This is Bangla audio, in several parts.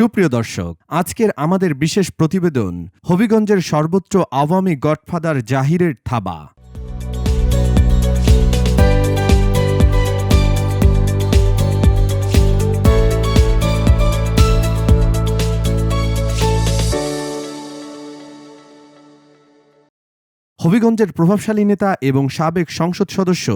সুপ্রিয় দর্শক, আজকের আমাদের বিশেষ প্রতিবেদন হবিগঞ্জের সর্বোচ্চ আওয়ামী গডফাদার জাহিরের থাবা। হবিগঞ্জের প্রভাবশালী নেতা এবং সাবেক সংসদ সদস্য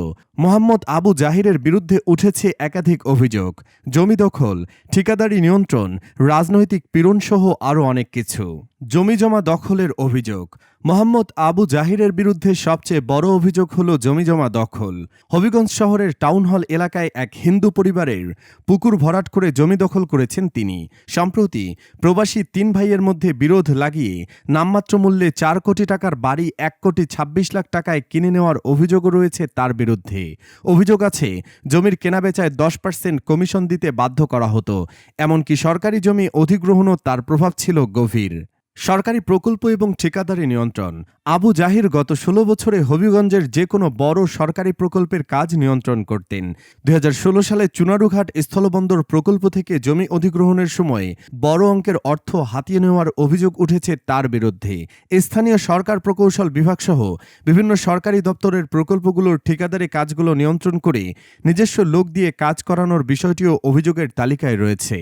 মোহাম্মদ আবু জাহিরের বিরুদ্ধে উঠেছে একাধিক অভিযোগ। জমি দখল, ঠিকাদারি নিয়ন্ত্রণ, রাজনৈতিক পীড়নসহ আরও অনেক কিছু। জমিজমা দখলের অভিযোগ। মোহাম্মদ আবু জাহিরের বিরুদ্ধে সবচেয়ে বড় অভিযোগ হল জমিজমা দখল। হবিগঞ্জ শহরের টাউন হল এলাকায় এক হিন্দু পরিবারের পুকুর ভরাট করে জমি দখল করেছেন তিনি। সম্প্রতি প্রবাসী ৩ ভাইয়ের মধ্যে বিরোধ লাগিয়ে নামমাত্র মূল্যে ৪ কোটি টাকার বাড়ি ১,২৬,০০,০০০ টাকায় কিনে নেওয়ার অভিযোগও রয়েছে তার বিরুদ্ধে। অভিযোগ আছে জমির কেনাবেচায় 10% কমিশন দিতে বাধ্য করা হতো, এমনকি সরকারি জমি অধিগ্রহণও তার প্রভাব ছিল গভীর। সরকারি প্রকল্প এবং ঠিকাদারি নিয়ন্ত্রণ। আবু জাহির গত ১৬ বছরে হবিগঞ্জের যে কোনো বড় সরকারি প্রকল্পের কাজ নিয়ন্ত্রণ করতেন। ২০১৬ সালে চুনারুঘাট স্থলবন্দর প্রকল্প থেকে জমি অধিগ্রহণের সময় বড় অঙ্কের অর্থ হাতিয়ে নেওয়ার অভিযোগ উঠেছে তার বিরুদ্ধে। স্থানীয় সরকার প্রকৌশল বিভাগসহ বিভিন্ন সরকারি দপ্তরের প্রকল্পগুলোর ঠিকাদারি কাজগুলো নিয়ন্ত্রণ করে নিজস্ব লোক দিয়ে কাজ করানোর বিষয়টিও অভিযোগের তালিকায় রয়েছে।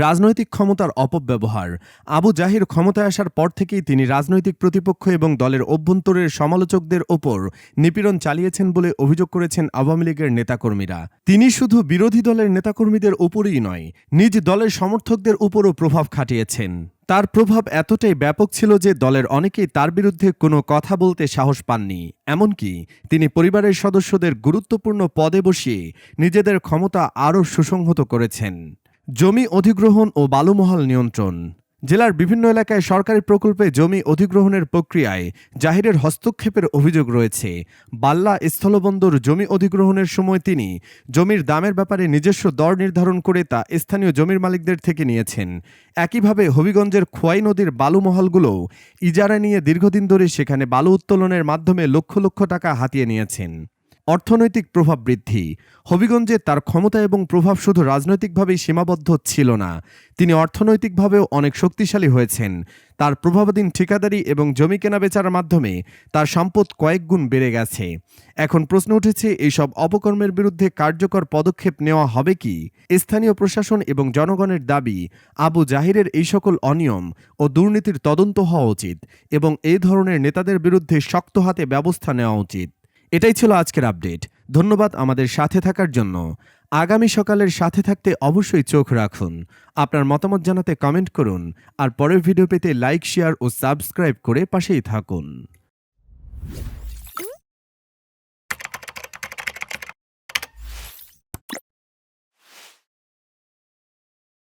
রাজনৈতিক ক্ষমতার অপব্যবহার। আবু জাহির ক্ষমতায় আসার পর থেকেই তিনি রাজনৈতিক প্রতিপক্ষ এবং দলের অভ্যন্তরের সমালোচকদের ওপর নিপীড়ন চালিয়েছেন বলে অভিযোগ করেছেন আওয়ামী লীগের নেতাকর্মীরা। তিনি শুধু বিরোধী দলের নেতাকর্মীদের ওপরই নয়, নিজ দলের সমর্থকদের উপরও প্রভাব খাটিয়েছেন। তার প্রভাব এতটাই ব্যাপক ছিল যে দলের অনেকেই তার বিরুদ্ধে কোনো কথা বলতে সাহস পাননি। এমনকি তিনি পরিবারের সদস্যদের গুরুত্বপূর্ণ পদে বসিয়ে নিজেদের ক্ষমতা আরও সুসংহত করেছেন। জমি অধিগ্রহণ ও বালুমহাল নিয়ন্ত্রণ। জেলার বিভিন্ন এলাকায় সরকারি প্রকল্পে জমি অধিগ্রহণের প্রক্রিয়ায় জাহিরের হস্তক্ষেপের অভিযোগ রয়েছে। বাল্লা স্থলবন্দর জমি অধিগ্রহণের সময় তিনি জমির দামের ব্যাপারে নিজস্ব দর নির্ধারণ করে তা স্থানীয় জমির মালিকদের থেকে নিয়েছেন। একইভাবে হবিগঞ্জের খোয়াই নদীর বালুমহালগুলোও ইজারা নিয়ে দীর্ঘদিন ধরে সেখানে বালু উত্তোলনের মাধ্যমে লক্ষ লক্ষ টাকা হাতিয়ে নিয়েছেন। অর্থনৈতিক প্রভাব বৃদ্ধি। হবিগঞ্জে তার ক্ষমতা এবং প্রভাব শুধু রাজনৈতিকভাবেই সীমাবদ্ধ ছিল না, তিনি অর্থনৈতিকভাবেও অনেক শক্তিশালী হয়েছেন। তার প্রভাবাধীন ঠিকাদারি এবং জমি কেনাবেচার মাধ্যমে তার সম্পদ কয়েক গুণ বেড়ে গেছে। এখন প্রশ্ন উঠেছে, এইসব অপকর্মের বিরুদ্ধে কার্যকর পদক্ষেপ নেওয়া হবে কি? স্থানীয় প্রশাসন এবং জনগণের দাবি, আবু জাহিরের এই সকল অনিয়ম ও দুর্নীতির তদন্ত হওয়া উচিত এবং এই ধরনের নেতাদের বিরুদ্ধে শক্ত হাতে ব্যবস্থা নেওয়া উচিত। এটাই ছিল আজকের আপডেট। ধন্যবাদ আমাদের সাথে থাকার জন্য। আগামী সকালের সাথে থাকতে অবশ্যই চোখ রাখুন। আপনার মতামত জানাতে কমেন্ট করুন, আর পরের ভিডিও পেতে লাইক, শেয়ার ও সাবস্ক্রাইব করে পাশেই থাকুন।